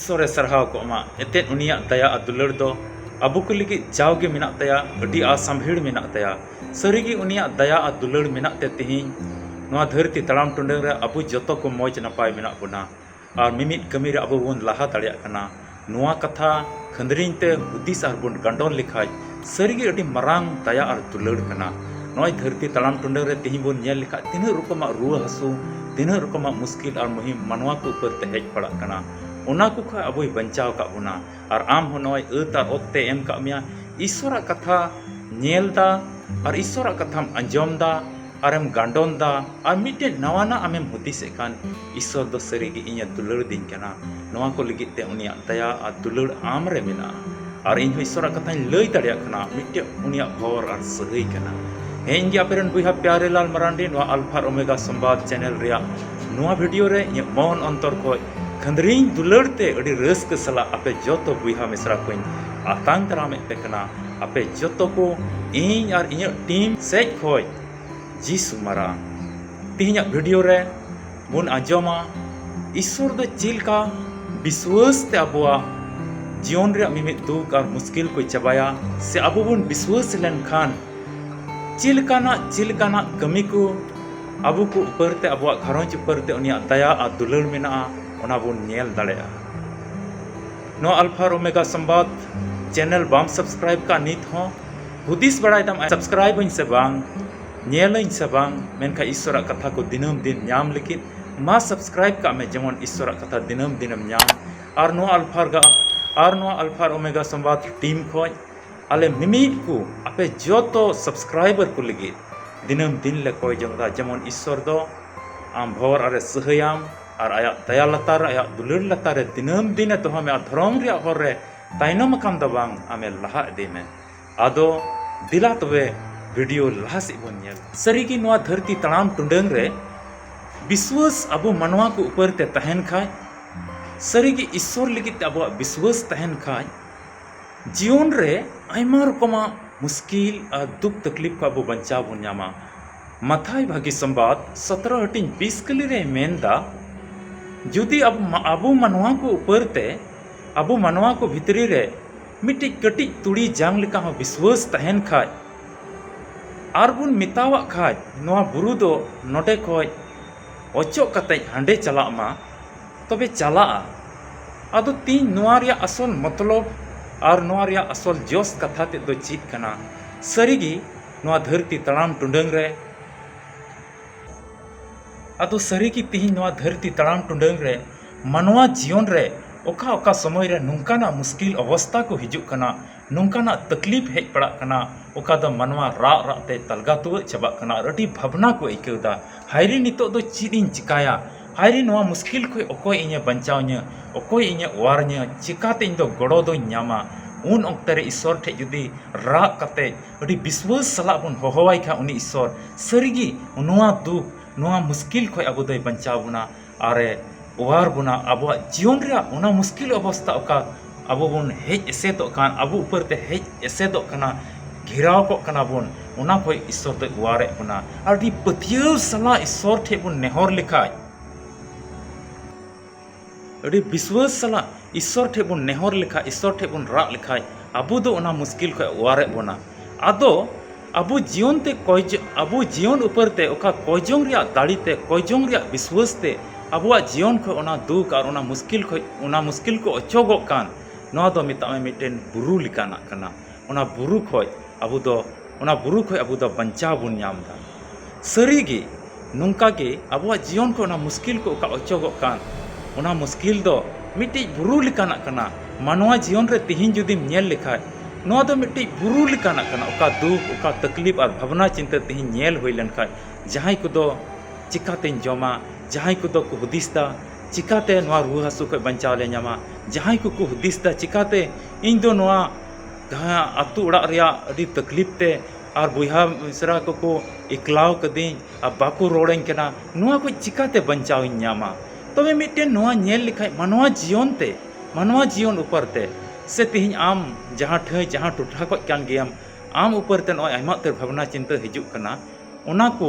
ईश्वरे सरहाव को मा एतेन उनिया दया आ दुलड़ दो अबु को लगी जावगे मेना तया अडी आसामभीड़ मेना तया सरीगी उनिया दया आ दुलड़ मेना ते तिहिं नोआ धरती तड़ाम टुंडे रे अबु जतो को मौज नपाय मेना बुना और मिमित कमी रे अबु बन लाहा दाड़िया कना नोआ कथा खंदरिन ते हुदिस आर बुन गंडोन लिखाय सरीगी अडी मरांग दया आर दुलड़ कना नोय धरती तड़ाम टुंडे रे तिहिं बुन नेल लिखा तिना रकमा रुआ हसु तिना रकमा मुश्किल और मुहिम मनवा को ऊपर ते हेज पड़ा कना उना को खा अबुई बंचाव का बुना और आम हो नोय अता ओक्ते एम का मिया ईश्वरा कथा नेलदा और ईश्वरा कथाम अंजमदा और एम गांडोनदा और मिटे नवाना आमेम हुदिसे कान ईश्वर दो सरीगी इया दुलड़ दिन कना नोआ को लगी ते उनिया दया आ दुलड़ आम रे मेना और इन ईश्वरा कथा लई दाड़िया कना मिटे उनिया भवर और सही कना हें गे आपेरन बुहा प्यारे लाल मरांडी नोआ अल्फा ओमेगा संवाद चैनल रिया नोआ वीडियो रे इ मन अंतर को खंदरीन दुलड़ते अड़ी रस्क सला आपे जोतो बुहा मिश्रा को आतांग तरामे पे कना आपे जोतो को इन और इन टीम सेज खोय जी सुमारा तिहिया वीडियो रे बुन आजमा ईश्वर दो चिल का विश्वास ते अबुआ जीवन रे मिमित दुख और मुश्किल को चबाया से अबु बुन विश्वास लेन खान चिलकाना कमी को अबु को ऊपर ते अबुआ घरोंच ऊपर ते उनिया दया आ दुलड़ मेना ओना बुन नेल दाड़ेया नो अल्फा ओमेगा संवाद चैनल बाम सब्सक्राइब का नित हो हुदिस बड़ाई दम सब्सक्राइब से बांग नेल से बांग मेनखा ईश्वर कथा को दिनम दिन न्याम लेकिन मा सब्सक्राइब का में जेमन ईश्वर कथा दिनम दिनम न्याम और नो अल्फा ओमेगा संवाद टीम खोज आले मिमिट को आपे जोतो सब्सक्राइबर को लगी दिनम दिन ले कोई जंगदा जेमन ईश्वर दो आम भवर अरे सहयाम और आया दया लतार आया दुलड़ लतार दिनम दिन तो हमें धरम रे हर रे ताइनम कान दो बांग आमे लहा दे में आदो दिला तबे वीडियो लहा से बन नेल सरीगी नोआ धरती तड़ाम टुंडंग रे विश्वास अबु मनवा को ऊपर ते तहन खाय सरीगी ईश्वर लगी ते अबु विश्वास तहन खाय जीवन रे आयमा रकमा मुश्किल और दुख तकलीफ का अबु बंचाव बन न्यामा मथाई भागी संवाद 17 हटिन 20 कली रे मेनदा जुदी अब अबु मनवा को ऊपर ते अबु मनवा को भितरी रे मिट्टी कटी तुड़ी जांग लिका हो विश्वास तहन खाय आर बुन मितावा खाय नोआ बुरु दो नोडे खोय ओचो कते हांडे चला मा तबे चला आदो तीन नोआ रिया असल मतलब और नोआ रिया असल जोस कथा ते दो चीत कना सरीगी नोआ धरती तड़ाम टुंडंग रे आदो सरीगी तिहि नोआ धरती तड़ाम टुंडंग रे मनवा जीवन रे ओका ओका समय रे नुंकाना मुश्किल अवस्था को हिजुक कना नुंकाना तकलीफ हेज पड़ा कना ओका दो मनवा रा ते तलगा तुव चबा कना अडी भावना को इकौदा हायरी नितो दो चीदिन चिकाया हायरी नोआ मुश्किल को ओकोय इnye बंचावnya ओकोय इnye वारnya चिकाते इन दो गड़ो दो न्यामा उन ओक्ते रे ईश्वर ठे जुदी रा कते अडी विश्वास सला बुन होहवाई खा उनी ईश्वर सरीगी नोआ दुख नोआ मुश्किल को अबु दो बंचाव बुना आरे वार बुना अबु जीवन रे उना मुश्किल अवस्था ओका अबु बुन हेज एसेदो कान अबु ऊपर ते हेज एसेदो कना घेराव को कना बुन उना को ईश्वर दो वारे बुना अडी पथियव सला ईश्वर ठे बुन नेहर लिखाय अड़ी विश्वास सला ईश्वर ठे बुन नेहर लिखा ईश्वर ठे बुन रा लिखाय अबु दो उना मुश्किल को वारे बुना आदो अबु जीवन ते अबु जीवन ऊपर ते ओका कोयजोंग रिया दाड़ी ते कोयजोंग रिया विश्वास ते अबुआ जीवन को उना दुख और उना मुश्किल को अचोगो कान नोआ दो मिता में मिटेन बुरु लिकाना कना उना बुरु खोय अबु दो बंचाव बुन न्यामदा सरीगी नुंका के अबुआ जीवन को उना मुश्किल को ओका अचोगो कान उना मुश्किल दो मिट्टी बुरु लिकाना कना मानवा जीवन रे तिहिन जुदी नेल लिखाय नोआ दो मिट्टी बुरु लिकाना कना ओका दुख ओका तकलीफ और भावना चिंता तिहिन नेल होई लन खाय जहाई को दो चिकाते जमा जहाई को दो को हुदिसदा चिकाते नोआ रुह हसु को बंचाव ले न्यामा जहाई को हुदिसदा चिकाते इन दो नोआ आतु उड़ा रिया अडी तकलीफ ते और बुहा मिश्रा को इकलाव कदी अब बाको रोड़ें कना नोआ को चिकाते बंचाव न्यामा तबे मिट्टे नोआ नेल लिखाय मानवा जीवन ऊपर ते से तिहिन आम जहाँ ठई जहाँ टुठा को कान गेम आम ऊपर ते नोय आयमा ते भावना चिंता हिजुक कना ओना को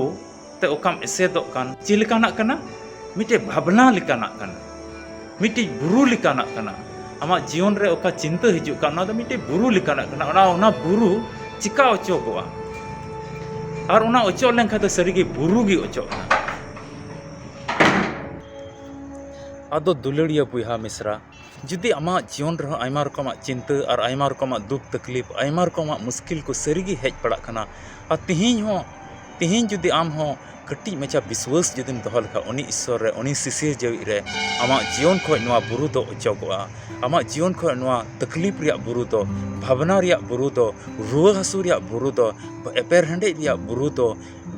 ते ओकाम एसेदो कान चिलकाना कना मिट्टे भावना लिकाना कना मिट्टी बुरु लिकाना कना आमा जीवन रे ओका चिंता हिजुक का ना मिट्टी बुरु लिकाना कना ओना बुरु चिका ओचोगवा और ओना ओचो लेंखा तो सरीगे बुरु गी ओचोना आदो दुलड़िया बुहा मिश्रा जुदी आमा जीवन रे आयमा रकम चिंता और आयमा रकम दुख तकलीफ आयमा रकम मुश्किल को सरीगे हेज पड़ा कना और तिहिन जुदी आम हो कटी मचा विश्वास जुदीम दोहो लेखा उनी ईश्वर रे उनी शिशिर जीवी रे आमा जीवन खो नवा बुरु दो ओचोगवा आमा जीवन खो नवा तकलीफ रिया बुरु दो भावना रिया बुरु दो रुआ हासु रिया बुरु दो एपेर हंडे रिया बुरु दो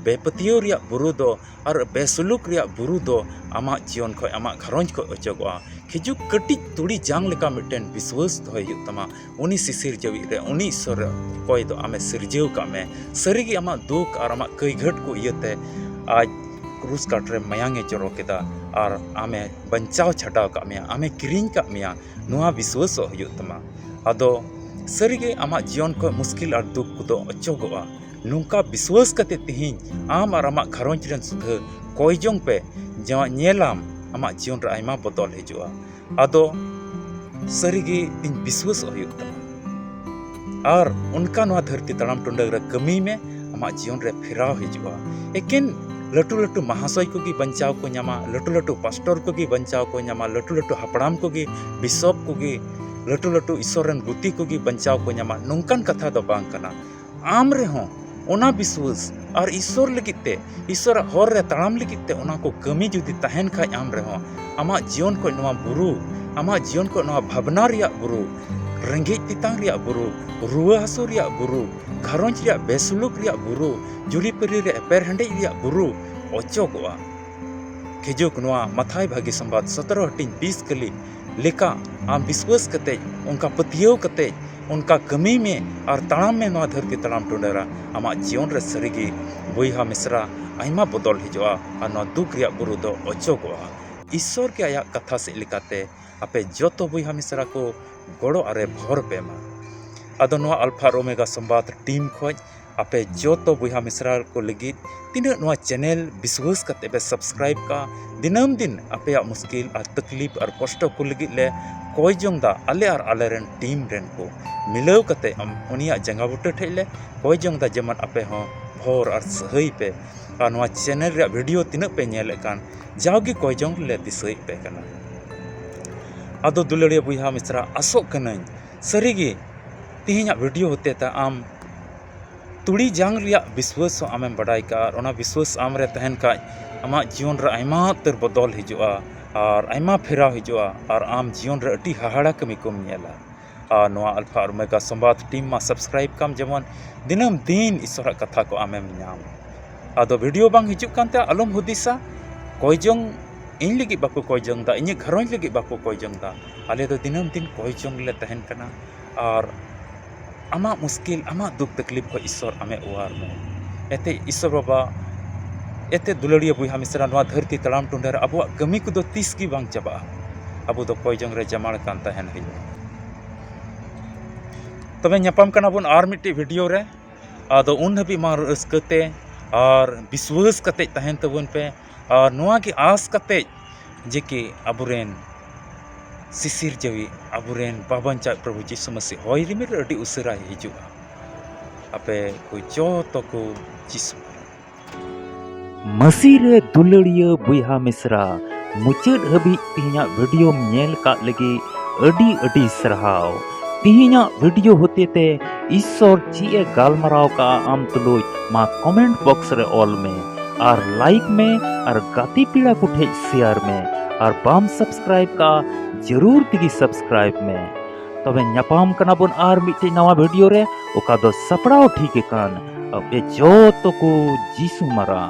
बेपतियो रिया बुरु दो और बेसुलुक रिया बुरु दो आमा जीवन खो आमा घरंज खो ओचोगवा खिजु कटी तुड़ी जांग लेका मिटेन विश्वास दोय हुयुग तमा उनी शिशिर जीवी रे उनी ईश्वर कोय दो आमे सिरजेव का में सरीगे आमा दुख और आमा कैघट को इयते आज क्रूस काटरे मयांगे चोरो केदा और आमे बंचाव छटाव का मिया आमे किरिंग का मिया नुआ विश्वास हुयुग तमा आदो सरीगे आमा जीवन को मुश्किल और दुख को दो ओचोगवा नुका विश्वास कते तिहिन आम और आमा घरंज रेन सुध कोयजोंग पे जवा नेलाम आमा जीवन रे आयमा बदल हिजुआ आदो सरीगे तिन विश्वास हुयुग तमा और उनका नुआ धरती तड़ाम टुंडग रे कमी में आमा जीवन रे फिराव हिजुआ एकिन लटू लटू महाशय को बचाव को नामा लटू लटू पास्टर को बचाव को नामा लटू लटू हपड़ाम को बिशप को लटू लटू ईश्वर गुती को बचाव को नामा नौकान कथा दो बांग कना आम रे हो ओना विश्वास और ईश्वर लगिते ईश्वर हर रे तड़ाम लगिते ओना को कमी जुदी तहन खाय आम रे हो आमा जीवन को नवा बुरु आमा जीवन को नवा भावना रिया बुरु रेंगेज तितांग रिया बुरु रुआ हासु रिया बुरु घरंज रिया बेसुलुक रिया बुरु जुली परी रे एपेर हंडे रिया बुरु ओचोगवा खिजुक नवा मथाई भागी संवाद 17 हटिन 20 कली लेका आम विश्वास कते उनका पतियो कते उनका कमी में और तड़ाम में नवा धरती तड़ाम टुंडरा आमा जीवन रे सरीगे बुहा मिश्रा आयमा बदल हिजुआ और नवा दुख रिया बुरु दो ओचोगवा ईश्वर के आया कथा से लिकाते आपे जोतो बुहा मिश्रा को गड़ो अरे भर पे मा आदो नवा अल्फा ओमेगा संवाद टीम खोज आपे जोतो बुहा मिश्रा को लगी तीन नवा चैनल विश्वास करते पे सब्सक्राइब का दिनम दिन आपे मुश्किल और तकलीफ और कष्ट को लगी ले कोई जोंदा आले और आले रेन टीम रेन को मिलाव करते हम उनिया जंगा बुटे ठेले कोई जोंदा जमन आपे हो भोर और सही पे और नवा चैनल रे वीडियो तीन पे नेल कान जाओगी कोई जोंग ले दिसई पे कना आदो दुलड़िया बुहा मिश्रा आसो कनई सरीगे तिहिना वीडियो होते ता आम तुड़ी जांग रिया विश्वास आमें बड़ाई का और ओना विश्वास आम रे तहन का आमा जीवन रे आयमा तर बदल हिजुआ और आयमा फेराव हिजुआ और आम जीवन रे अटी हाहाड़ा कमी कम नेला और नवा अल्फा ओमेगा संवाद टीम मा सब्सक्राइब काम जमन दिनम दिन ईश्वर कथा को आमें नाम आदो वीडियो बांग हिजुक कानते अलम हुदिसा कोयजोंग इन लगी बाको कोयजोंग दा इन घरंज लगी बाको कोयजोंग दा आले दो दिनम दिन कोयजोंग ले तहन कना और आमा मुश्किल आमा दुख तकलीफ को ईश्वर आमे उवार में एते ईश्वर बाबा एते दुलड़िया बुहा मिश्रा नवा धरती तड़ाम टुंडर अब कमी को तीस की बांग चाबा अब दो कोयजोंग रे जमाड़ कान तहन हिल तबे ᱧᱟᱯᱟᱢ कना बन आर मिट्टी वीडियो रे आदो उन हबी मा रस्कते और विश्वास कते तहन तबन पे और नवा की आस कते जे कि अबुरेन शिशिर जीवी अबुरेन बाबंचा प्रभु जीसु मसीह होय रिमिर अडी उसरा हिजुआ आपे कोई जो तो को जीसु मसीह रे दुलड़िया बुहा मिश्रा मुचाद हबी तिहिना वीडियो नेल का लगी अडी अडी सरहाव तिहिना वीडियो होते ते ईश्वर ची गालमराव का आम तुलुज मा कमेंट बॉक्स रे ऑल में और लाइक में और गाती पीड़ा कुठे शेयर में और बाम सब्सक्राइब का जरूर तिगी सब्सक्राइब में तबे ᱧᱟᱯᱟᱢ कना बन आर मिटे नवा वीडियो रे ओका दो सपड़ाव ठीक कान अब जो तो को जीसु मरा।